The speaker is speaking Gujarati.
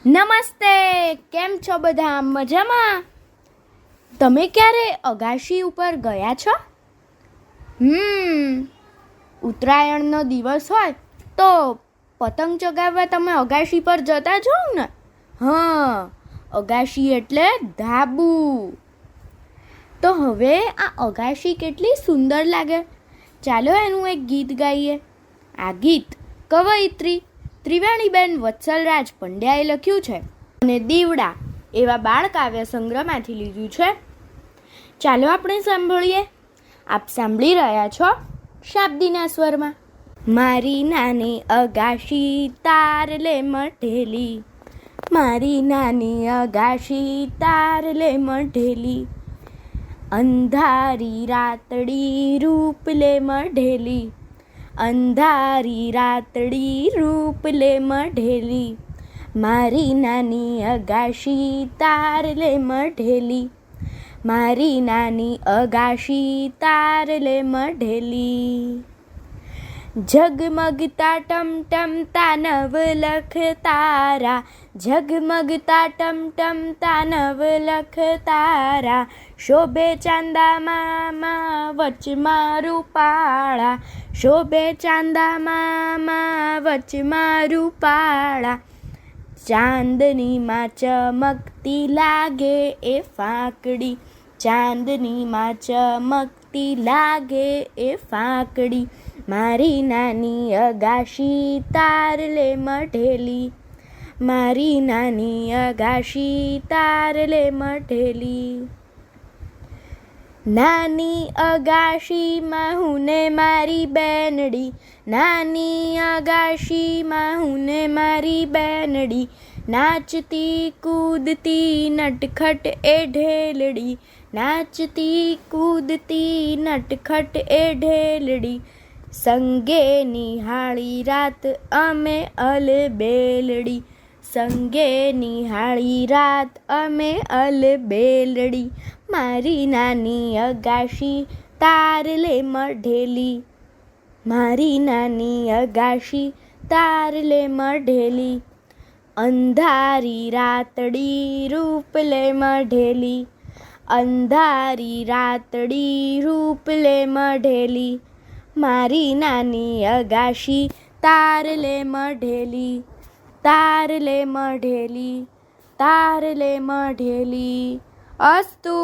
નમસ્તે, કેમ છો બધા? મજામાં? તમે ક્યારે અગાશી ઉપર ગયા છો? ઉત્તરાયણનો દિવસ હોય તો પતંગ ચગાવવા તમે અગાશી પર જતા છો ને? અગાશી એટલે ધાબુ. તો હવે આ અગાશી કેટલી સુંદર લાગે. ચાલો એનું એક ગીત ગાઈએ. આ ગીત કવયિત્રી ત્રિવેણીબેન વત્સલરાજ પંડ્યાએ લખ્યું છે અને દીવડા એવા બાળ કાવ્ય સંગ્રહમાંથી લીધું છે. ચાલો આપણે સાંભળીએ. આપ સાંભળી રહ્યા છો શાબ્દીના સ્વરમાં. મારી નાની અગાશી તારલે મઢેલી, મારી નાની અગાશી તારલે મઢેલી, અંધારી રાતડી રૂપ લે મઢેલી, અંધારી રાતડી રૂપ લે મઢેલી, મારી નાની અગાશી તારલે મઢેલી, મારી નાની અગાશી તારલે મઢેલી. ઝગમગતા ટમટમતા નવલખ તારા, ઝગમગતા ટમટમતા નવલખ તારા, શોભે ચાંદામાં વચમાં રૂપાળા, શોભે ચાંદામાં વચમાં રૂપાળા, ચાંદનીમાં ચમકતી લાગે એ ફાકડી, ચાંદનીમાં ચમકતી લાગે એ ફાકડી, મારી નાની અગાશી તારલે મઢેલી, મારી નાની અગાશી તારલે મઢેલી. નાની અગાશીમાં હું ને મારી બેનડી, નાની અગાશીમાં હું ને મારી બેનડી, નાચતી કૂદતી નટખટ એ ઢેલડી, નાચતી કૂદતી નટખટ એ ઢેલડી, સંગે નિહાળી રાત અમે અલબેલડી, સંગે નિહાળી રાત અમે અલબેલડી, મારી નાની અગાશી તારલે મઢેલી, મારી નાની અગાશી તારલે મઢેલી, અંધારી રાતડી રૂપ લે મઢેલી, અંધારી રાતડી રૂપ લે મઢેલી, મારી નાની અગાશી તારલે મઢેલી, તારલે મઢેલી, તારલે મઢેલી. અસ્તુ.